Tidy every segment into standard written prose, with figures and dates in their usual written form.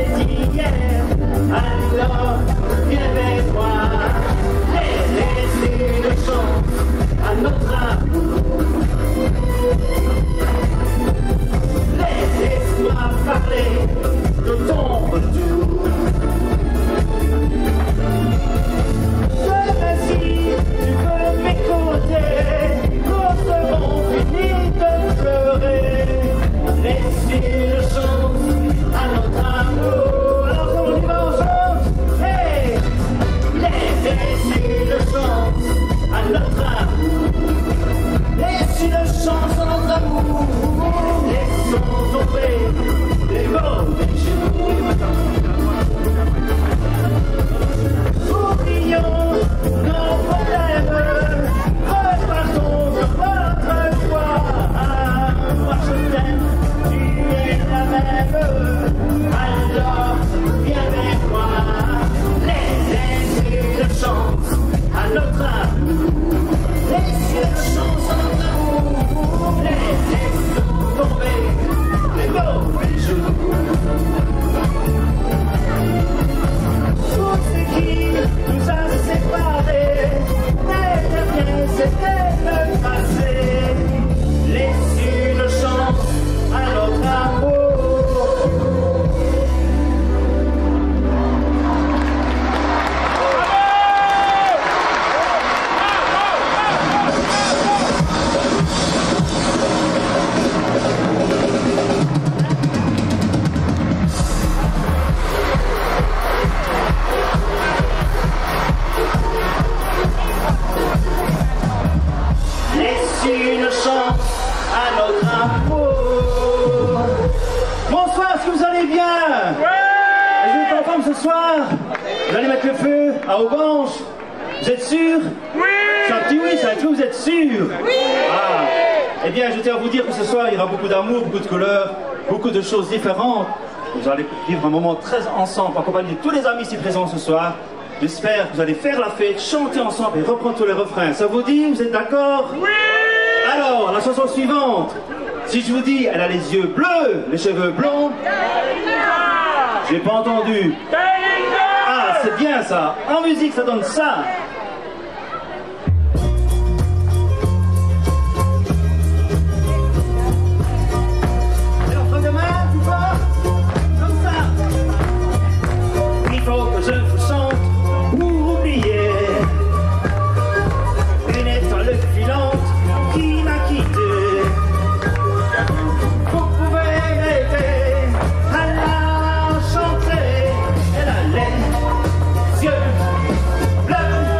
l'avais dit hier. Alors, viens avec moi. Laissez une chance à notre amour. Laisse-moi parler de ton retour. Si tu veux m'écouter, nous serons finis de pleurer. Laisse une chance à notre amour. Alors on y va ensemble. Hey! Laisse une chance à notre amour. Laisse une chance à notre amour. Laissons tomber les mauvais jours. Oublions nos problèmes, repartons sur notre foi. Moi je t'aime, tu es la même. Alors viens avec moi. Laisse une chance à notre amour. Laisse une chance à notre amour. Laissons tomber les mauvais jours. Tout ce qui nous a séparés n'était rien, c'était le passé. Laisse une chance à notre amour. Une chance à notre amour. Bonsoir, est-ce que vous allez bien? Ouais. Vous êtes en forme ce soir? Vous allez mettre le feu à Aubange? Vous êtes sûr? Oui. C'est un petit oui, c'est un petit oui, vous êtes sûr? Oui. Ah. Eh bien, je tiens à vous dire que ce soir, il y aura beaucoup d'amour, beaucoup de couleurs, beaucoup de choses différentes. Vous allez vivre un moment très ensemble, en compagnie de tous les amis ici présents ce soir. J'espère que vous allez faire la fête, chanter ensemble et reprendre tous les refrains. Ça vous dit? Vous êtes d'accord? Oui. Alors, la chanson suivante. Si je vous dis, elle a les yeux bleus, les cheveux blonds. J'ai pas entendu. Ah, c'est bien ça. En musique, ça donne ça. Alors, prends de main, tu vois? Comme ça. Il faut que je vous chante. Oubliez une étoile filante qui m'a quitté. Vous pouvez m'aider à la chanter. Elle a les yeux bleus.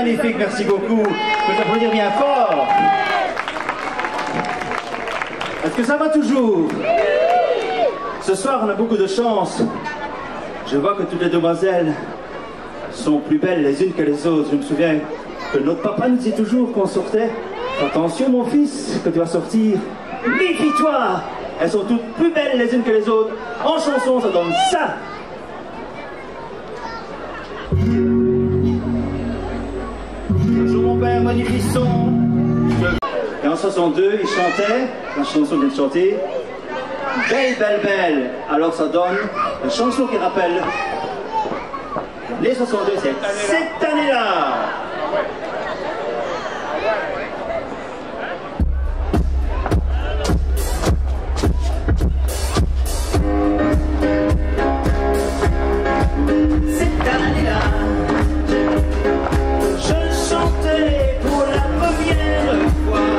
magnifique, merci beaucoup. Je peux t'applaudir bien fort. Est-ce que ça va toujours? Ce soir, on a beaucoup de chance. Je vois que toutes les demoiselles sont plus belles les unes que les autres. Je me souviens que notre papa nous disait toujours qu'on sortait. Attention mon fils, que tu vas sortir. Méfie-toi. Elles sont toutes plus belles les unes que les autres. En chanson, ça donne ça. Un jour, mon père m'a dit fiston. Et en 62, il chantait la chanson qu'il vient de chanter. Belle, belle, belle. Alors ça donne une chanson qui rappelle les 62, c'est cette année-là. Cette année-là, je chantais pour la première fois.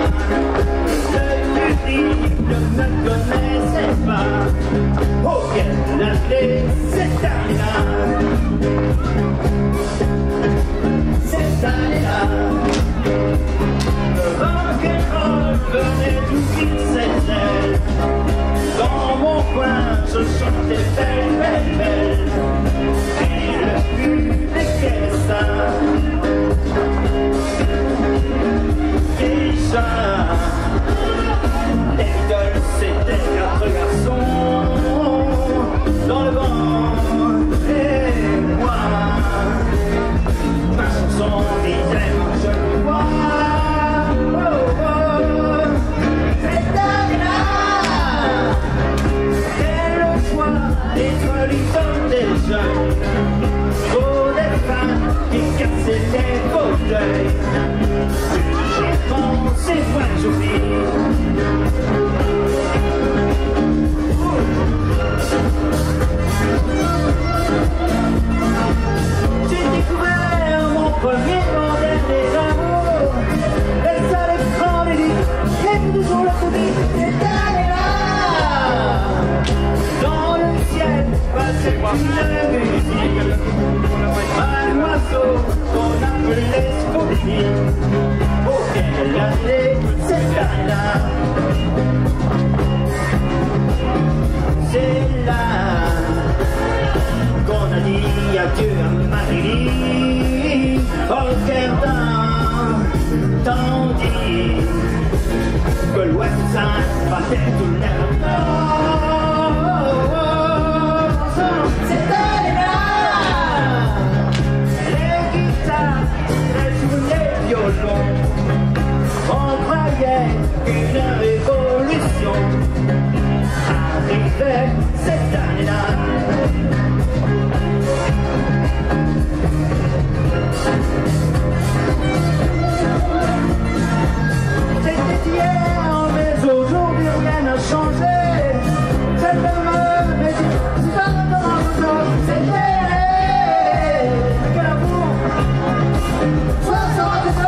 Le public ne me connaissait pas. Oh, quelle année, cette année-là. Cette année-là, le rock'n'roll venait d'ouvrir ses ailes. Dans mon coin, je chantais belle, belle, belle. Et le public est ça. Déjà, l'idole c'était 4 garçons dans le vent et moi. Ma chanson disait je le vois. Oh, oh. Cette année-là, c'est le soir, les l'idole des jeunes. Trop des femmes qui cassaient les fauteuils. J'ai pensé voir j'oublie. J'ai découvert mon premier, mon dernier amour. Et ça les prend les lits, et toujours la folie. Cette année-là, dans le ciel, passait une musique. Un oiseau qu'on appelait Scotty. Oh, quelle année, cette année-là. C'est là qu'on a dit adieu à Marie. Oh, quel temps, tandis que l'ouest battait tout l'air. Cette année-là, les guitares, les violons, on croyait qu'une révolution arrivait cette année-là. C'était hier, mais aujourd'hui rien n'a changé. C'est le même, mais c'est pas vraiment c'était que l'amour 62.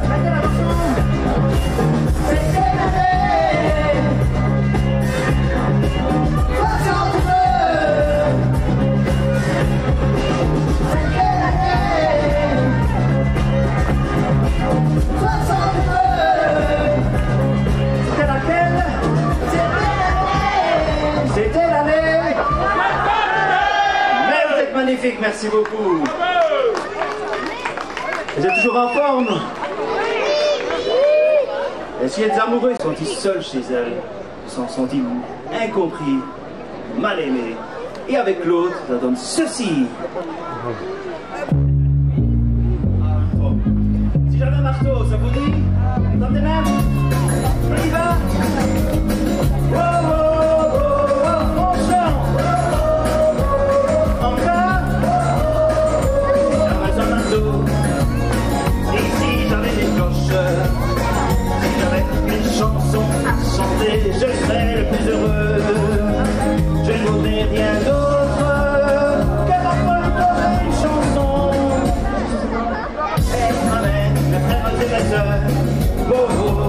Mettez la chanson. C'était l'année 62. C'était l'année 62. C'était laquelle? C'était l'année. Mais vous êtes magnifique, merci beaucoup. Vous êtes toujours en forme? Et s'il y a des amoureux, ils sont sentis seuls chez elles. Ils sont sentis incompris, mal aimés. Et avec l'autre, ça donne ceci. Si j'avais un marteau, ça vous dit? Tentez même? On y va? Oh, oh, oh, oh, on chante! Encore? J'avais un marteau. Et si j'avais des cloches, si j'avais une chanson à chanter, je serais le plus heureux. Je ne voudrais rien d'autre que d'apprendre une chanson. Et ma mère, mes frères et mes sœurs, oh, oh,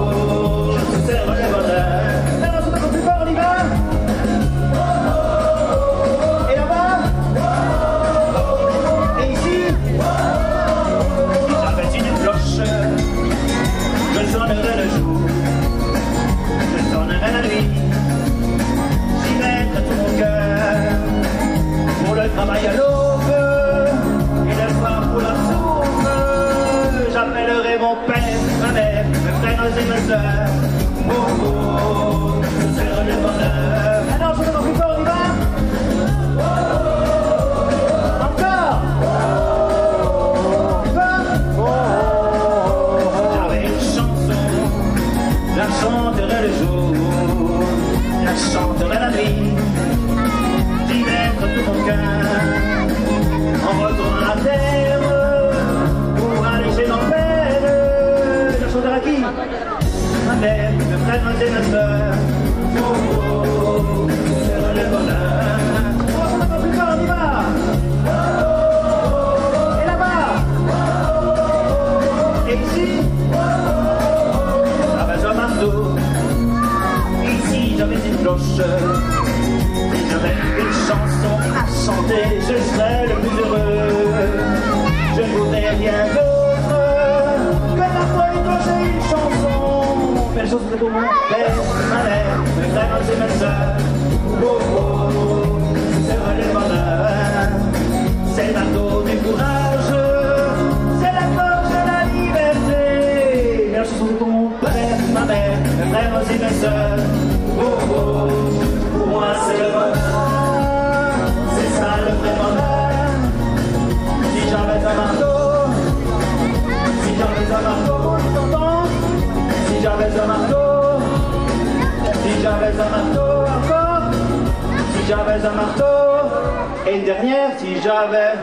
Javet.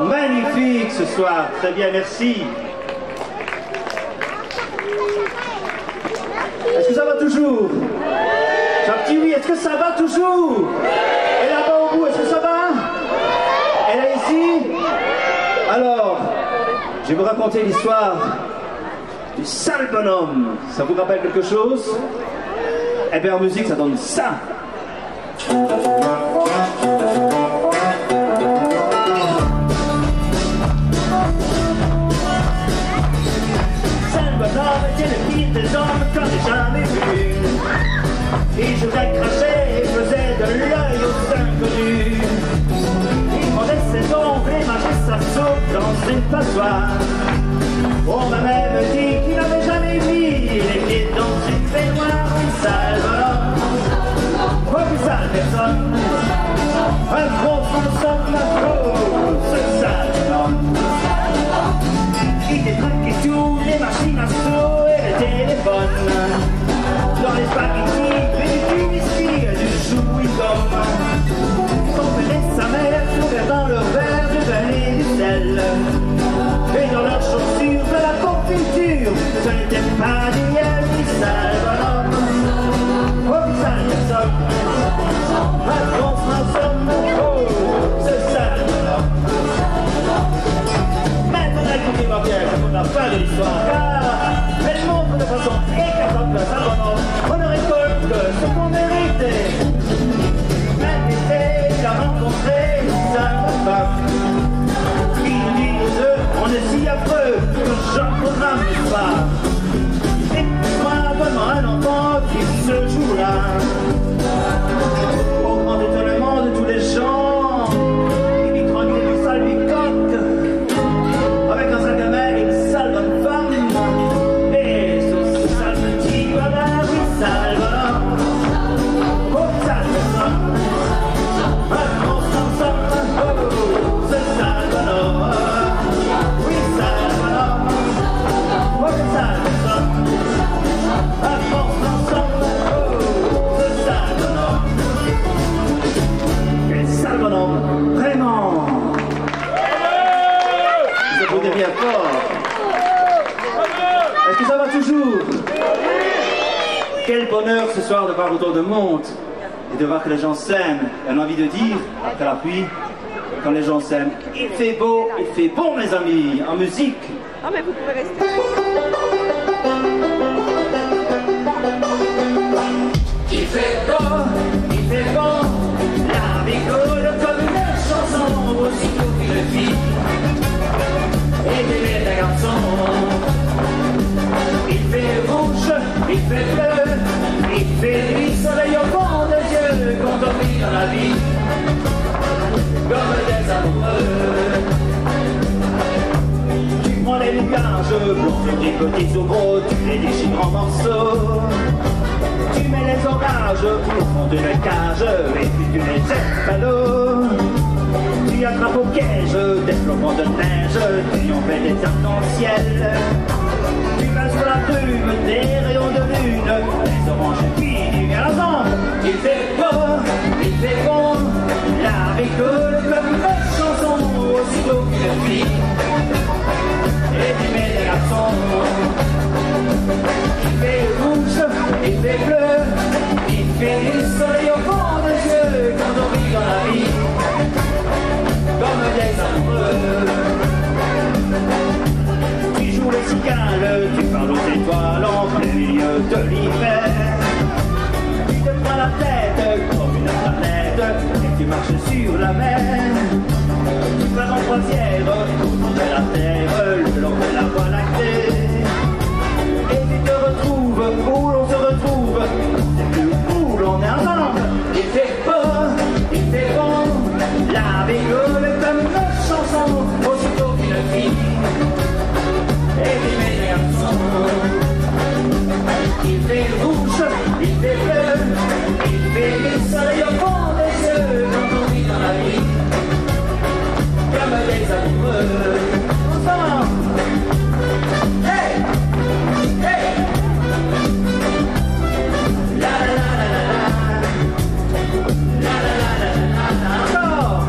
Magnifique ce soir, très bien, merci. Est-ce que ça va toujours? J'ai un petit oui, est-ce que ça va toujours? Et là-bas au bout, est-ce que ça va? Et là ici? Alors, je vais vous raconter l'histoire du sale bonhomme. Ça vous rappelle quelque chose? Eh bien en musique ça donne ça. Sale bonhomme était le pire des hommes qu'on ait jamais vu. Il jouait craché et faisait de l'œil aux inconnus. Il mordait ses ongles et mangeait sa soupe dans une passoire. On m'a même dit qu'il n'avait jamais vu les pieds dans une baignoire. Un sale bonhomme, oh plus sale personne, un gros fantôme, ce sale bonhomme. Il détraquait tous les machines à sous et les téléphones. Dans les spaghettis, du whisky, du chou-gomme. Son père et sa mère trouvaient dans leur verre du vin et du sel. Et dans leurs chaussures de la confiture, ce n'était pas du miel ni sale bonhomme. Oh, ni sale personne, un bon somme, oh, ce sale bonhomme. Maintenant, écoutez-moi bien, c'est la fin de l'histoire, car elle montre de façon éclatante le sale bonhomme. On ne récolte ce qu'on méritait. Même l'été, il a rencontré une sale femme. On est si affreux que j'en programme pas. Et moi, donne-moi un enfant qui se joue là. Au grand étonnement de tous les gens, il vit tranquille du sale bicoque, avec un sac à main et une sale bonne femme. Et ce sale petit bonheur, oui, sale bonhomme. Oh, sale personne, un grand ensemble, oh, ce sale bonhomme. Vraiment. Vous applaudissez bien fort. Est-ce que ça va toujours? Quel bonheur ce soir de voir autant de monde et de voir que les gens s'aiment. On a envie de dire, après la pluie, quand les gens s'aiment, il fait beau, il fait bon mes amis, en musique. Ah mais vous pouvez rester. Il fait bon, la vie coule comme une chanson, aussitôt qu'une fille et des garçons. Il fait rouge, il fait bleu, il fait nuit, soleil au fond des yeux, quand on vit dans la vie, comme des amoureux. Tu prends les nuages, blancs et petits ou gros, tu les déchires en morceaux. Tu mets les orages au fond d'une cage et puis tu les jettes à l'eau. Tu attrapes au piège des flocons de neige, tu en fais des arcs-en-ciel. Tu passes sur la brume des rayons de lune, des oranges et puis du gazon. Il fait bon, la vie coule comme une chanson, aussitôt qu'une fille et tu mets des garçons. Il fait rouge, il fait bleu, il fait du soleil au fond des yeux, quand on vit dans la vie, comme des amoureux. Tu joues les cigales, tu parles aux étoiles en plein milieu de l'hiver. Tu te prends la tête comme une planète et tu marches sur la mer. Tu pars en croisière autour de la terre, le long de la voie lactée. Et tu te retrouves où l'on se retrouve, c'est plus où l'on est ensemble. Il fait bon, la vie coule comme une chanson, aussitôt qu'une fille et des garçons. Il fait rouge, il fait bleu, il fait du soleil au fond des yeux, quand on vit dans la vie, comme des amoureux. Ensemble. Hey! Hey! La la la la la la la la la la la. Encore!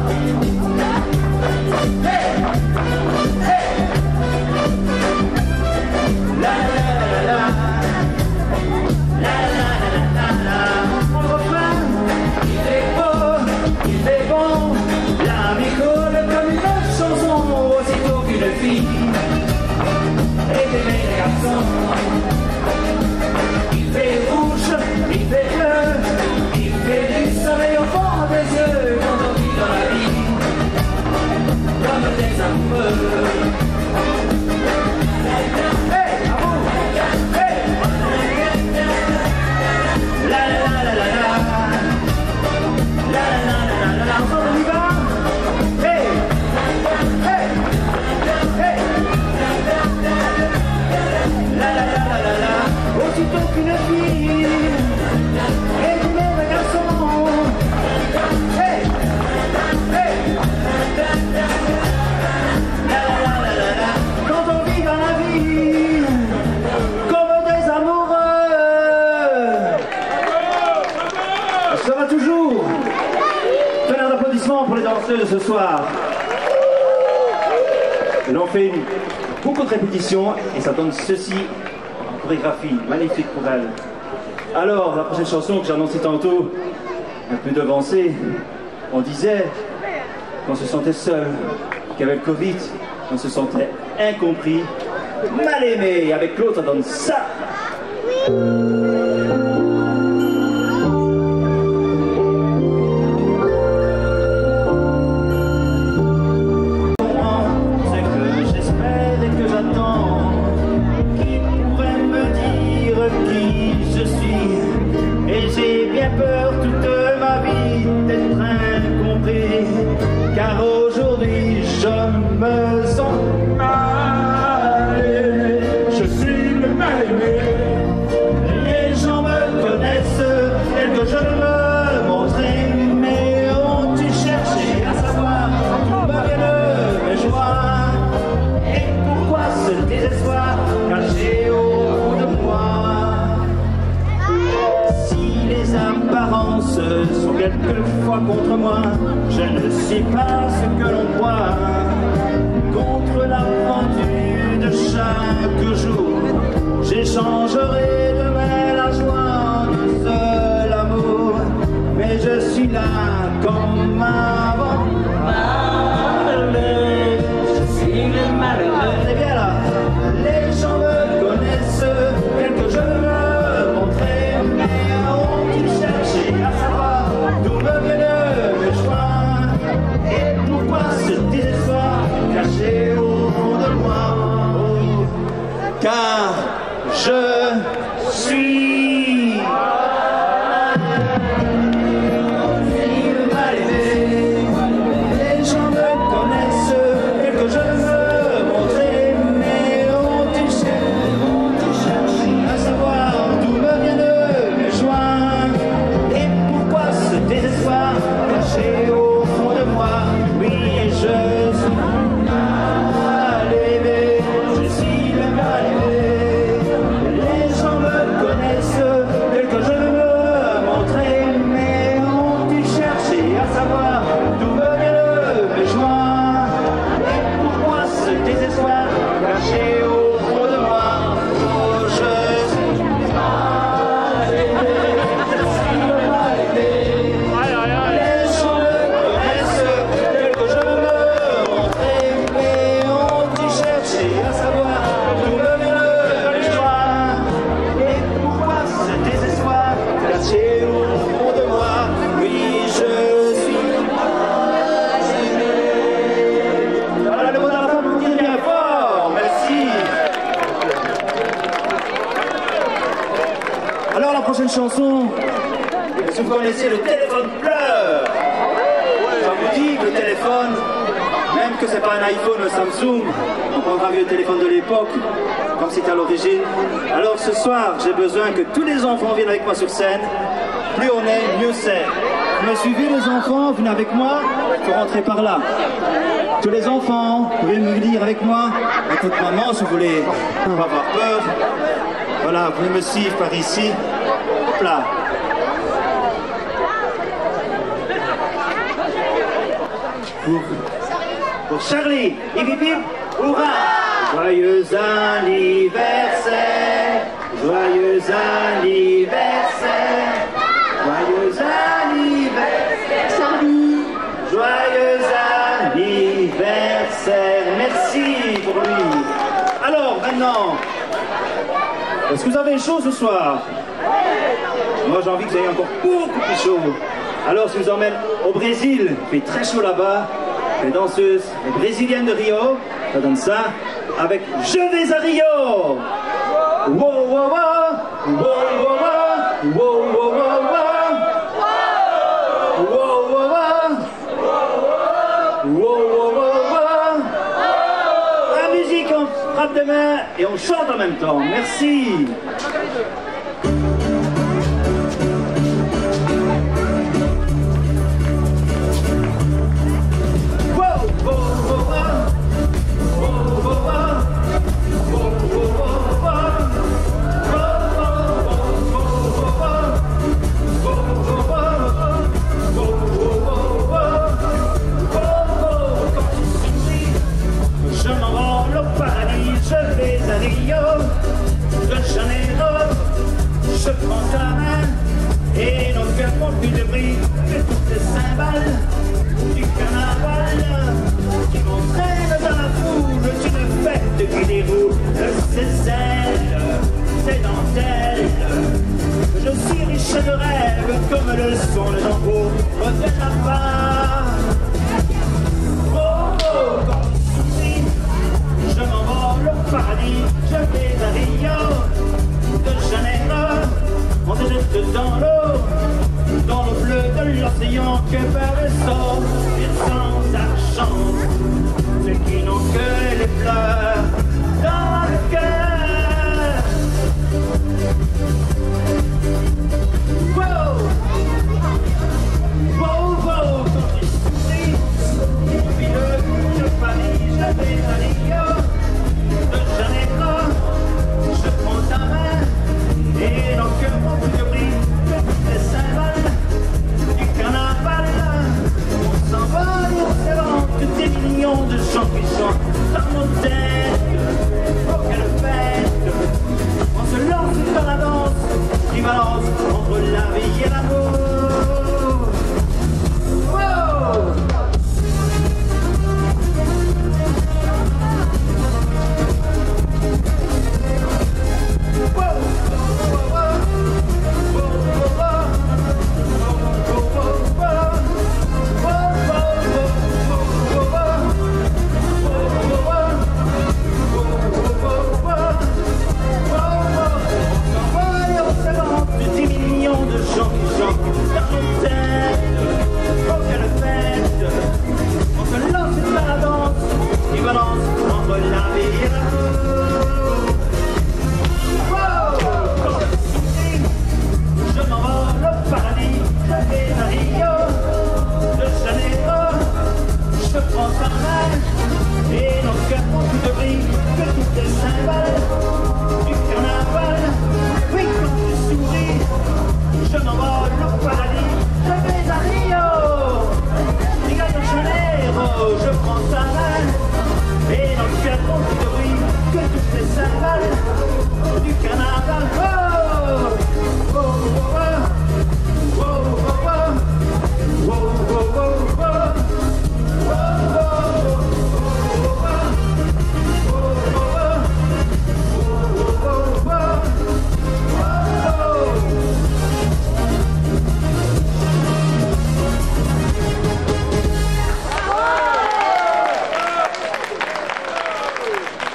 chanteuses de ce soir. Elles ont fait beaucoup de répétitions et ça donne ceci en chorégraphie magnifique pour elles. Alors, la prochaine chanson que j'ai annoncée tantôt, un peu devancée, on disait qu'on se sentait seul, qu'avec le Covid, on se sentait incompris, mal aimé. Et avec l'autre, ça donne ça. Sont quelquefois contre moi, je ne sais pas ce que l'on croit. Contre l'aventure de chaque jour, j'échangerai demain la joie d'un seul amour. Mais je suis là comme avant, malheureux, je suis le malheureux. C'est bien là, les gens me connaissent, quelque je veux montrer, mais ont-ils cherché à savoir d'où me viennent mes choix et pourquoi ce désespoir caché au fond de moi? Oh, car je suis mal aimé. Les gens me connaissent, quelque je veux montrer, mais ont-ils cherché à savoir d'où me viennent mes joies et pourquoi ce désespoir caché au fond de moi? Oui, je suis mal aimé, je suis le mal aimé. Les gens me connaissent, quelque je veux montrer, mais ont-ils cherché à savoir d'où me viennent mes joies et pourquoi ce désespoir caché au fond de moi? Oh, je suis mal aimé, je suis le mal aimé. Les gens me connaissent, quelque je veux montrer, mais ont-ils cherché à savoir d'où me viennent mes joies et pourquoi ce désespoir caché au fond de moi? Oui, je suis mal aimé. Voilà le mot de la fin, vous dites bien fort, merci. Alors la prochaine chanson, si vous connaissez le téléphone pleure, ça vous dit que le téléphone, même que c'est pas un iPhone ou un Samsung, on prendra un vieux téléphone de l'époque, comme c'était à l'origine. Alors ce soir, j'ai besoin que tous les enfants viennent avec moi sur scène. Plus on est, mieux c'est. Vous me suivez les enfants, venez avec moi, il faut rentrer par là. Tous les enfants, vous pouvez me venir avec moi, avec votre maman si vous voulez pas avoir peur. Voilà, vous pouvez me suivre par ici. Hop là. Pour Charlie, hip hip hip, hurrah! Joyeux anniversaire, joyeux anniversaire, joyeux anniversaire, Charlie, joyeux anniversaire. Merci pour lui. Alors maintenant, est-ce que vous avez chaud ce soir? Moi j'ai envie que vous ayez encore beaucoup plus chaud. Alors je vous emmène au Brésil, il fait très chaud là-bas. Les danseuses, les brésiliennes de Rio, ça donne ça, avec Je vais à Rio. Wow, wow, wow, wow, wow, wow, wow, wow, wow. La musique, on frappe des mains et on chante en même temps. Merci.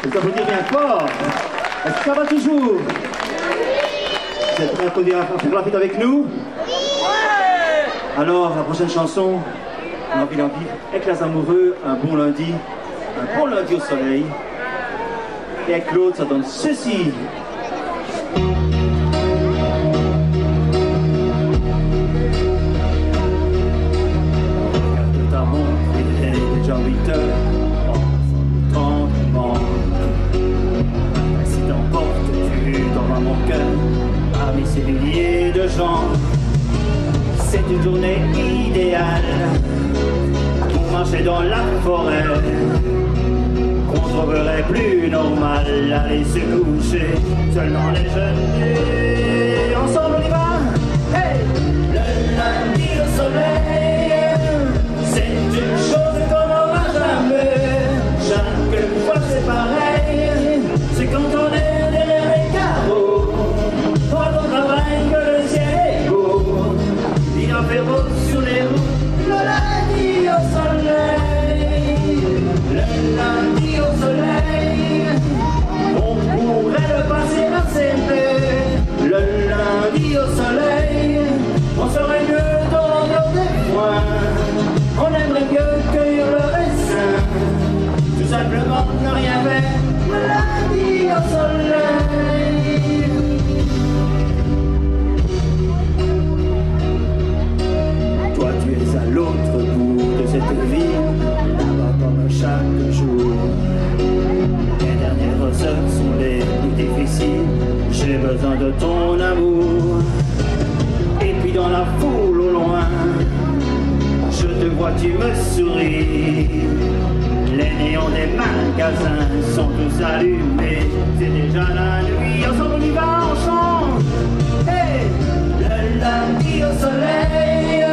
Vous applaudissez bien fort. Est-ce que ça va toujours? Vous êtes prêts à applaudir, à faire la fête avec nous? Alors, la prochaine chanson, on a envie d'en vivre avec les amoureux, un bon lundi au soleil. Et avec l'autre, ça donne ceci. Regarde ta montre, il est déjà 8 heures. Oh, tranquillement. Si t'emportes-tu dans mon cœur, parmi ces milliers de gens, c'est une journée idéale pour marcher dans la forêt. Qu'on trouverait plus normal aller se coucher seulement les jeunes. Ensemble on y va. Hey! Le lundi au soleil, c'est une chose qu'on n'aura jamais. Chaque fois c'est pareil, c'est quand on est derrière les carreaux. Quand on travaille que le ciel est beau, il en fait beau sur les routes. Le lundi au soleil, le lundi au soleil, on pourrait le passer à s'aimer. Le lundi au soleil, on serait mieux dans l'odeur des foins. On aimerait mieux cueillir le raisin, tout simplement ne rien faire. Le lundi au soleil. Toi tu es à l'autre bout de cette vie, là-bas comme chaque jour. Les dernières heures sont les plus difficiles, j'ai besoin de ton amour. Et puis dans la foule au loin, je te vois, tu me souris. Les néons des magasins sont tous allumés, c'est déjà la nuit. Ensemble on y va, on chante. Hey! Le lundi au soleil,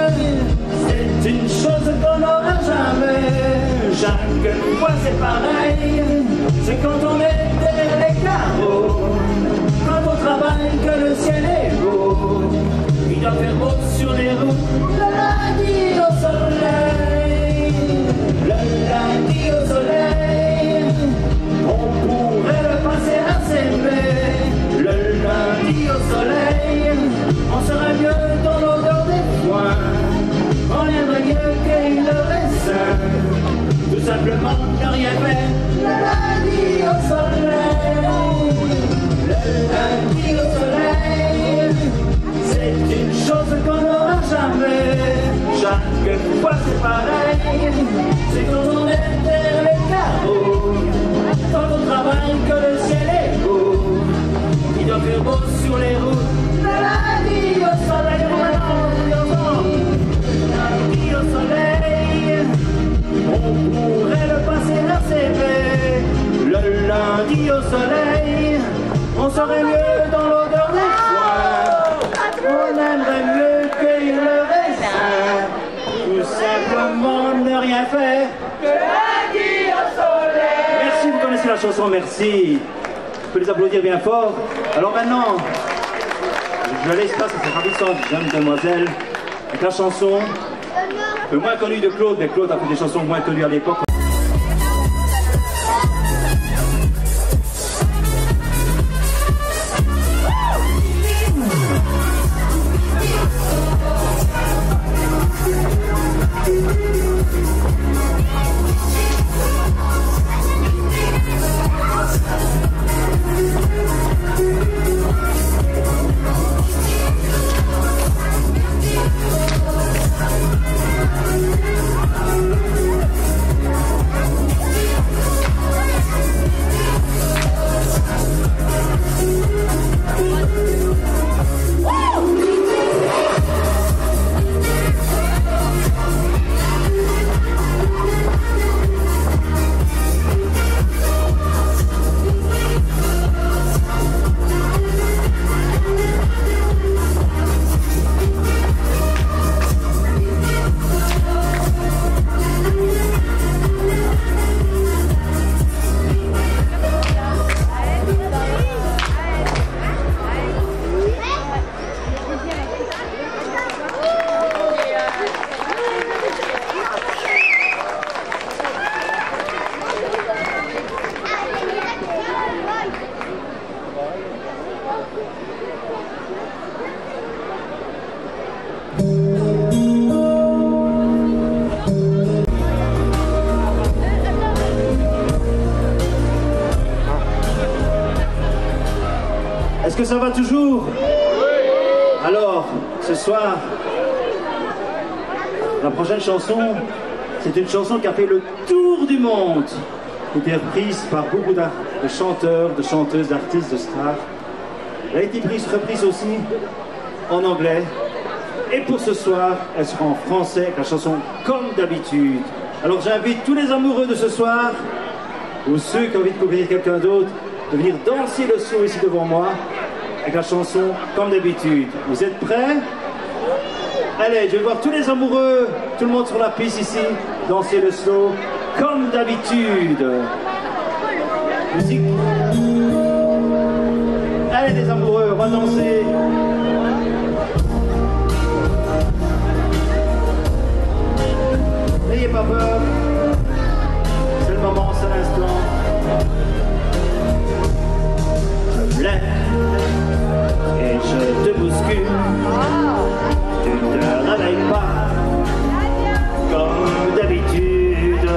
c'est une chose qu'on n'aura jamais. Chaque fois c'est pareil, c'est quand on est derrière les carreaux. Quand on travaille que le ciel est beau, il doit faire beau sur les routes. Le lundi au soleil, le lundi au soleil, on pourrait le passer à s'aimer. Le lundi au soleil, on serait mieux dans l'odeur des foins. On aimerait mieux cueillir le raisin, tout simplement ne rien faire. Le lundi au soleil, le lundi au soleil, c'est une chose qu'on n'aura jamais. Chaque fois c'est pareil, c'est quand on est derrière les carreaux. Quand on travaille que le ciel est beau, il doit faire beau sur les routes. Le lundi au soleil, lundi au soleil, on pourrait le passer à s'aimer. Le lundi au soleil, on serait mieux dans l'odeur des foins. On aimerait mieux cueillir le raisin, tout simplement ne rien faire. Le lundi au soleil. Merci, vous connaissez la chanson, merci. Je peux les applaudir bien fort. Alors maintenant, je laisse place à cette ravissante jeune demoiselle avec la chanson un peu moins connue de Claude, mais Claude a fait des chansons moins connues à l'époque. Est-ce que ça va toujours? Alors, ce soir, la prochaine chanson, c'est une chanson qui a fait le tour du monde. Elle a été reprise par beaucoup de chanteurs, de chanteuses, d'artistes, de stars. Elle a été reprise aussi en anglais. Et pour ce soir, elle sera en français avec la chanson Comme d'habitude. Alors j'invite tous les amoureux de ce soir, ou ceux qui ont envie de découvrir quelqu'un d'autre, de venir danser le saut ici devant moi avec la chanson Comme d'habitude. Vous êtes prêts? Allez, je vais voir tous les amoureux, tout le monde sur la piste ici, danser le slow comme d'habitude. Musique. Allez les amoureux, on va danser. N'ayez pas peur. C'est le moment, c'est l'instant. Je me lève et je te bouscule. Tu ne te réveilles pas comme d'habitude.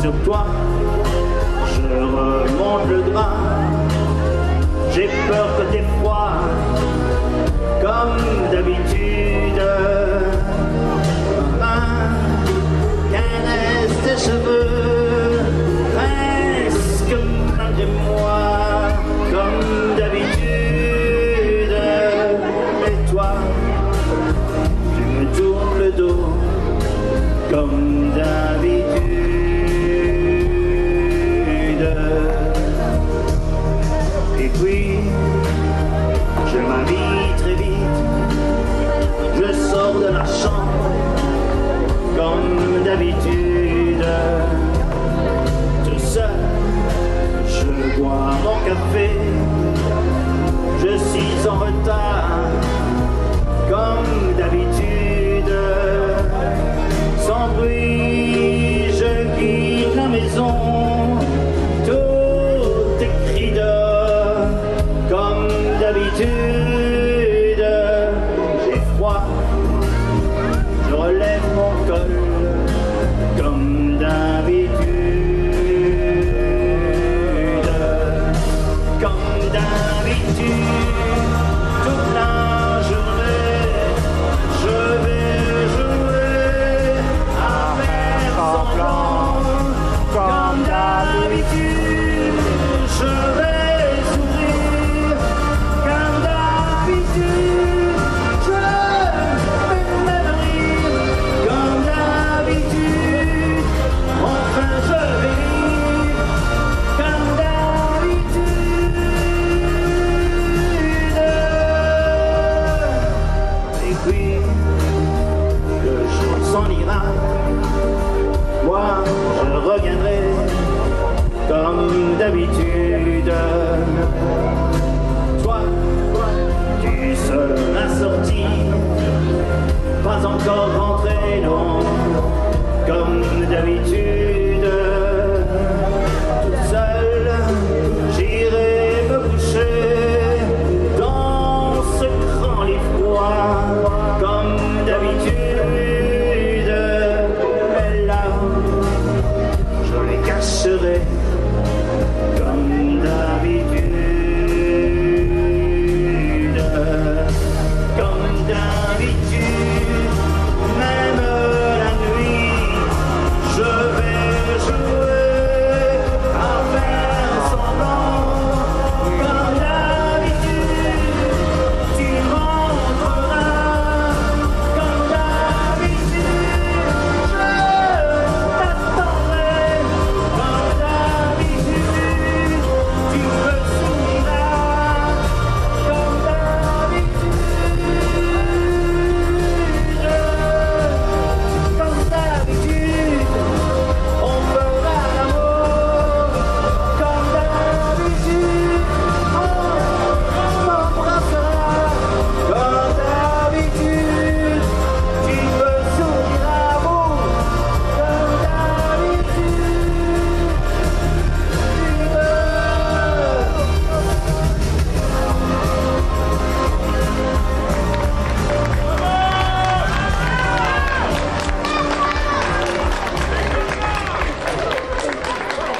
Sur toi, je remonte le drap. J'ai peur que t'aies froid comme d'habitude. Ma main caresse tes cheveux, presque malgré moi comme d'habitude. Et toi, tu me tournes le dos comme d'habitude. Et puis, je m'habille très vite, je sors de la chambre comme d'habitude. Tout seul, je bois mon café, je suis en retard comme d'habitude. Sans bruit, je quitte la maison, tout écrit dehors comme d'habitude. J'ai froid, je relève mon col comme d'habitude. Comme d'habitude, toute la journée, je vais jouer à faire semblant. Comme d'habitude, je vais sourire. Comme d'habitude, je vais même rire. Comme d'habitude, enfin je vais rire. Comme d'habitude. Et puis, le jour s'en ira. Moi, je reviendrai comme d'habitude. Toi, tu seras sorti, pas encore rentré, non, comme d'habitude. Tout seul, j'irai me coucher dans ce grand lit froid, comme d'habitude. Mais là, je les cacherai comme d'habitude. Comme d'habitude, même la nuit, je vais jouer à faire semblant. Comme d'habitude, tu rentreras. Comme d'habitude, je t'attendrai. Comme d'habitude, tu me souriras. Comme d'habitude, comme d'habitude, on fera l'amour. Comme d'habitude, on s'embrassera. Comme d'habitude, tu me souriras beau. Comme d'habitude,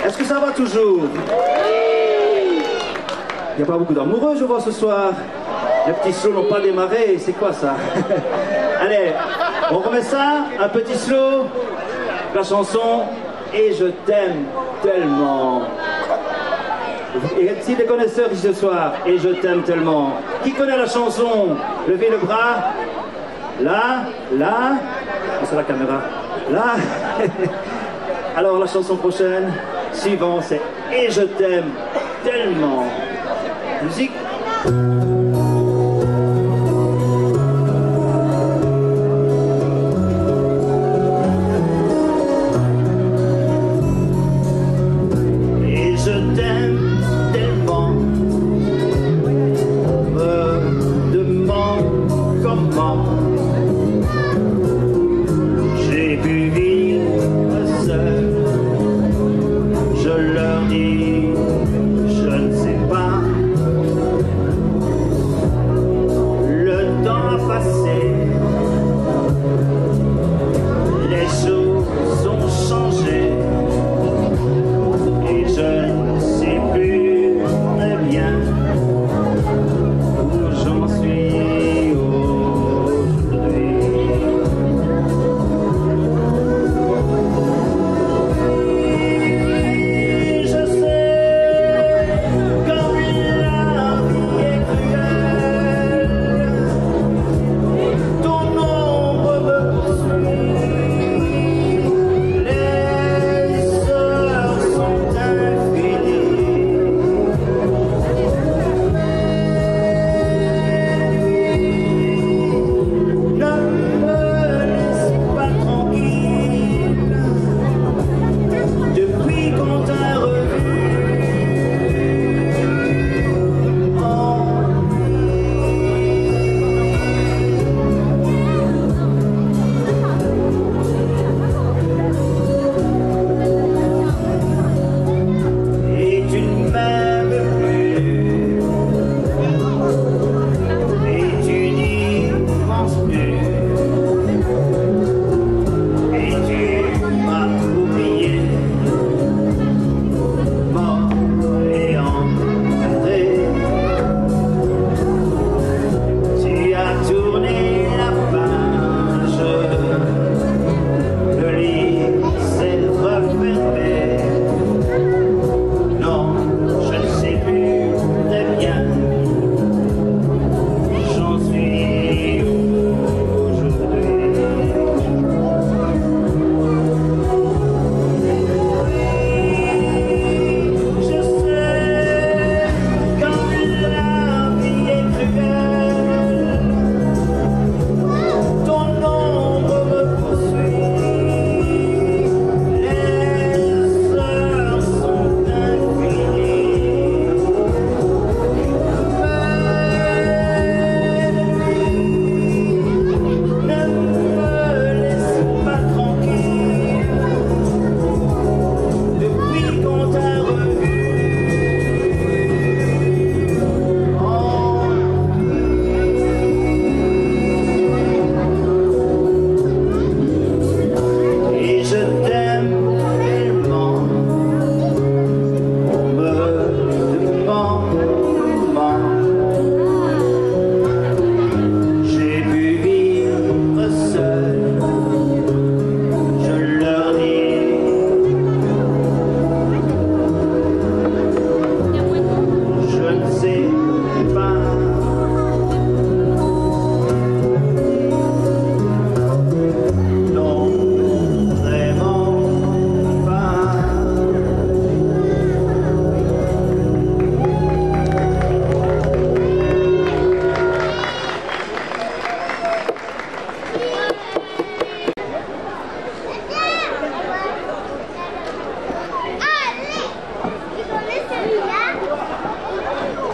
Est-ce que ça va toujours? Il n'y a pas beaucoup d'amoureux, je vois, ce soir. Les petits slows n'ont pas démarré, c'est quoi ça? Allez, on remet ça, un petit slow, la chanson « Et je t'aime tellement ». Et si les connaisseurs ici ce soir, « Et je t'aime tellement », qui connaît la chanson? Levez le bras. Là, là, c'est la caméra. Là. Alors la chanson prochaine, suivante, c'est « Et je t'aime tellement ». Musique. Et je t'aime tellement, me demande comment j'ai pu vivre seul. Je leur dis, je ne sais pas. Le temps a passé, les choses ont changé, et je ne sais plus très bien où j'en suis aujourd'hui. Je sais comme la vie est cruelle, ton ombre me poursuit, les heures sont infinies. Ne me laisse pas tranquille, depuis qu'on t'a revu. Et tu ne m'aimes plus, et tu n'y penses plus, et tu m'as oublié, mort et enterré. Tu as tourné la page, le livre s'est refermé. Non, je ne sais plus très bien où j'en suis aujourd'hui. Je sais quand la vie est cruelle, ton ombre me poursuit, les heures sont infinies. Ne me laisse pas tranquille, depuis qu'on t'a revu. Et je t'aime tellement, on me demande comment j'ai pu vivre seul. Je leur dis, je ne sais pas. Non, vraiment pas.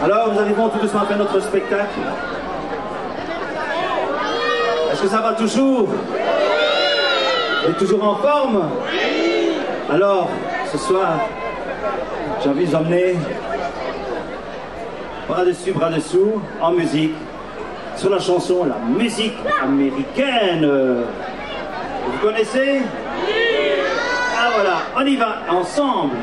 Alors, nous arrivons tout doucement à faire notre spectacle. Est-ce que ça va toujours? Vous êtes toujours en forme? Alors, ce soir, j'ai envie de vous emmener bras dessus, bras dessous, en musique, sur la chanson, la musique américaine. Vous connaissez? Ah voilà, on y va, ensemble.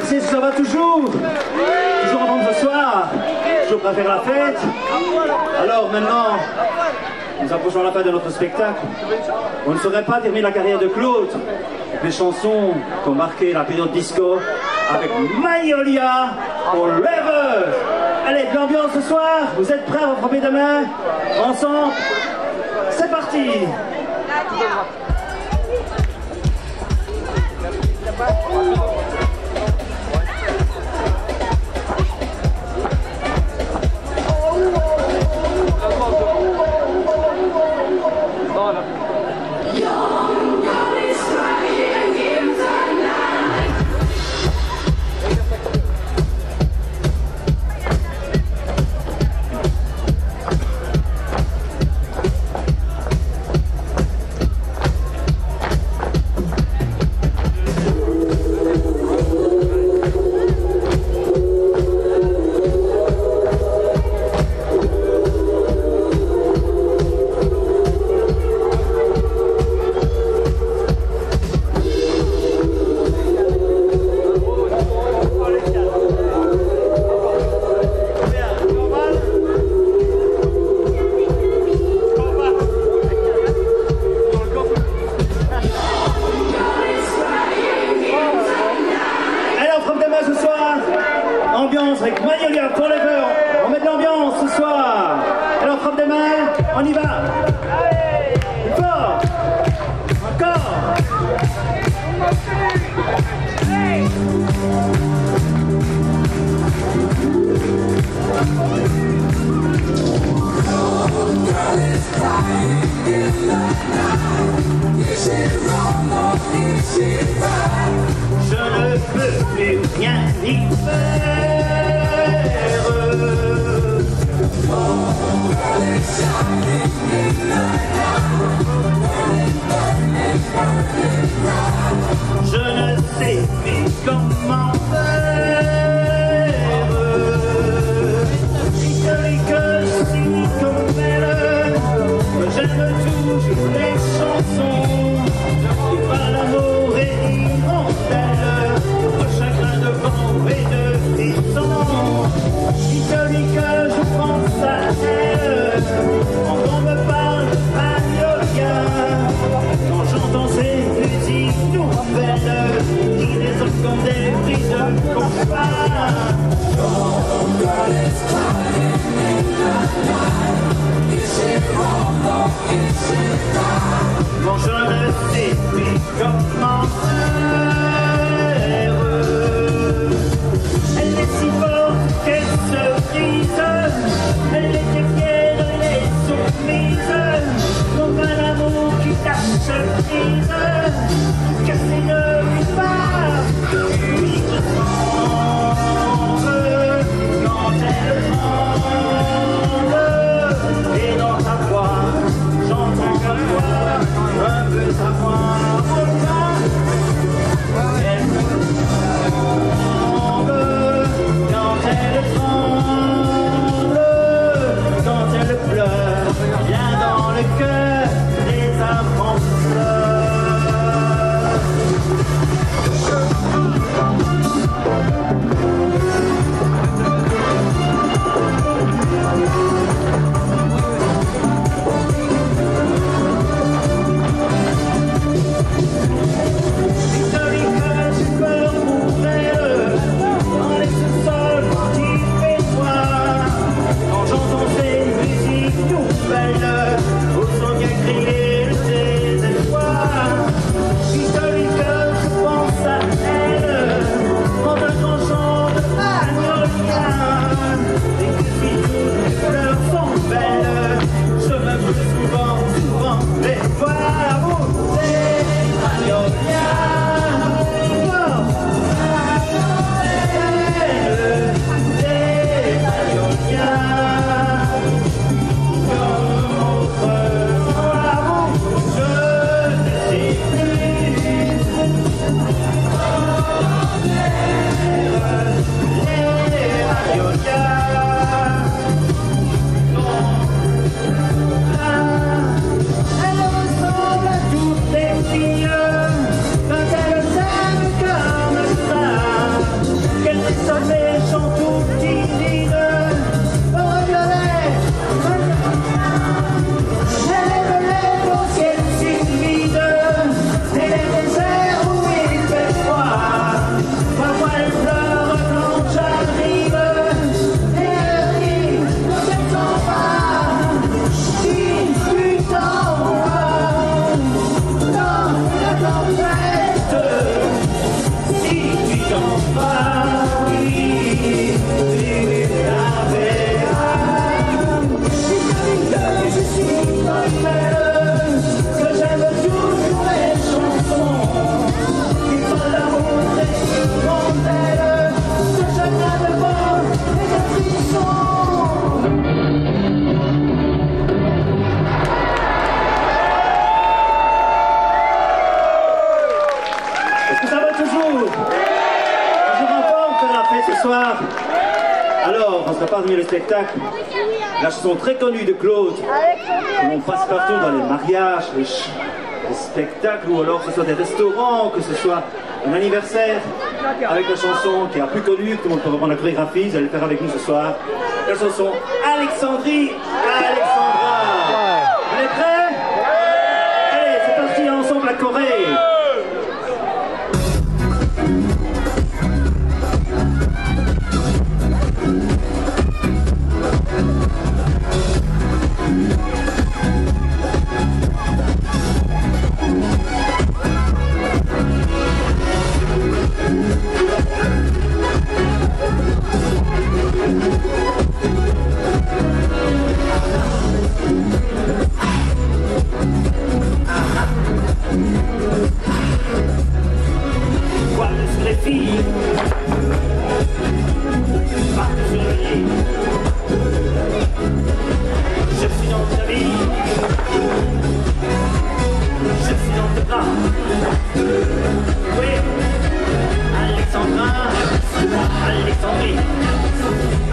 Merci, ça va toujours? Toujours en forme ce soir? Toujours prêt à faire la fête? Alors maintenant, nous approchons la fin de notre spectacle. On ne saurait pas terminer la carrière de Claude. Les chansons qui ont marqué la période disco avec Magnolia Forever. Allez, de l'ambiance ce soir. Vous êtes prêts à vous frapper de main? Ensemble? C'est parti! Ambiance avec Magnolia Forever. On met de l'ambiance ce soir. Alors frappe des mains, on y va. Allez, fort. Encore. Je ne peux plus rien y faire. Je ne sais plus comment faire. Dis que je suis comme elle. J'aime toujours les chansons. Et par l'amour et hirondelle, au chagrin de vent et de frissons. Dis que je pense à elle, quand on me parle de Magnolia, quand j'entends ces musiques nouvelles, qui résonnent comme des bris de compas. Bon, je ne sais plus comment faire. Elle est si forte qu'elle se brise. Elle est fière, elle est soumise. Comme un amour qui cache prise. Casser ne vit pas. Oui, je tremble quand elle tremble. Et dans sa voix, j'entends comme toi. Je veux savoir pourquoi. ce soir? Alors, on se prépare mieux le spectacle. La chanson très connue de Claude, que l'on passe partout dans les mariages, les spectacles, ou alors que ce soit des restaurants, que ce soit un anniversaire, avec la chanson qui est la plus connue, que tout le monde peut reprendre la chorégraphie, vous allez le faire avec nous ce soir. La chanson Alexandrie, Alexandra. Vous êtes prêts? Allez, c'est parti, ensemble la Corée.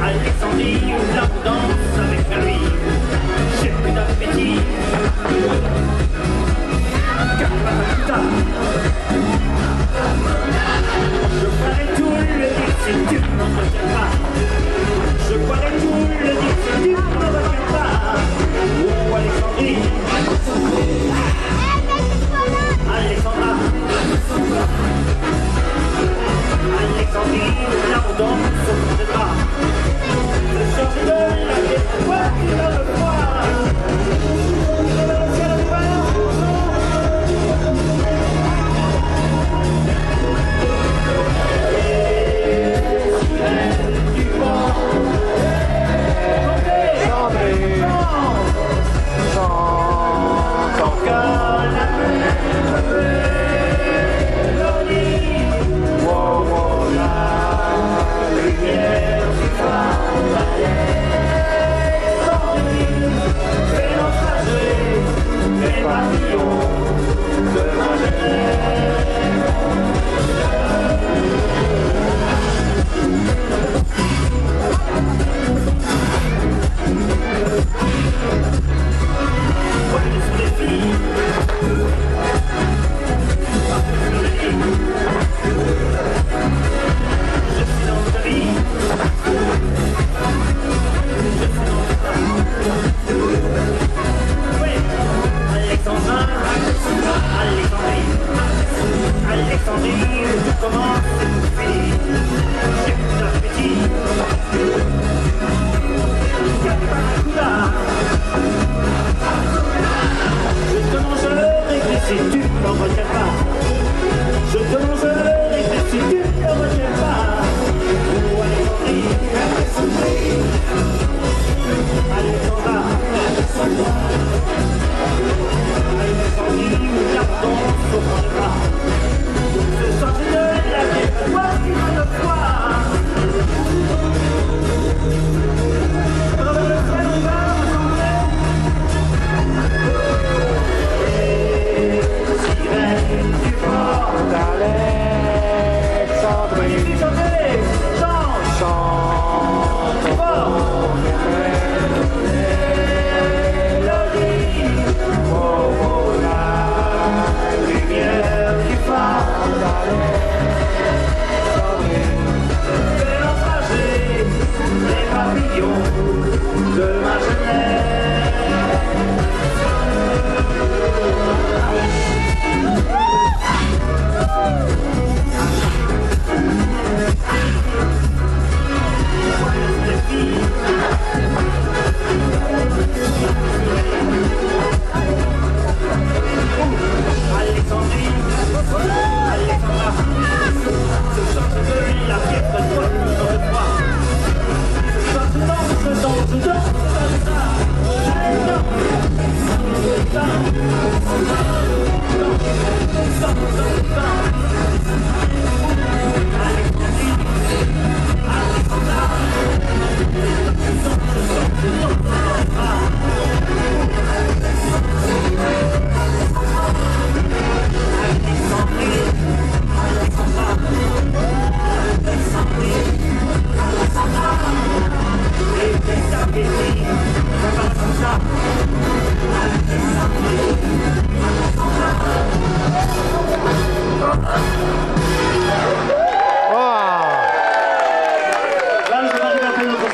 Alexandrie, où l'abondance avec la nuit. J'ai plus d'appétit. Je croirais tout le dire si tu ne m'en retiens pas. Je croirais tout le dire si tu ne m'en retiens pas. Oh Alexandrie, Alexandra, Alexandrie, où l'abondance se débat. Je change de la vie, quoi qu'il en soit. Yeah.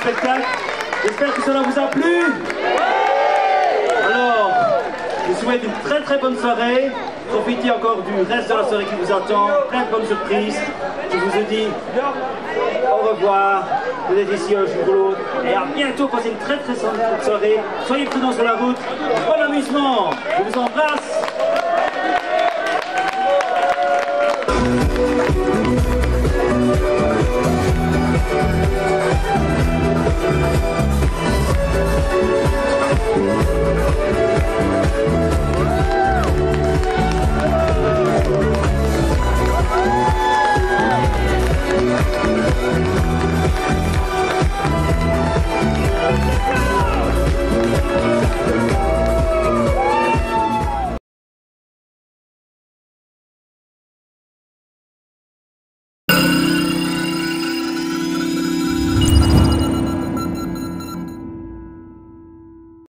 spectacle. J'espère que cela vous a plu. Alors, je vous souhaite une très très bonne soirée. Profitez encore du reste de la soirée qui vous attend. Plein de bonnes surprises. Je vous dis au revoir. Vous êtes ici un jour ou l'autre. Et à bientôt. Passez une très très bonne soirée. Soyez prudents sur la route. Bon amusement. Je vous embrasse.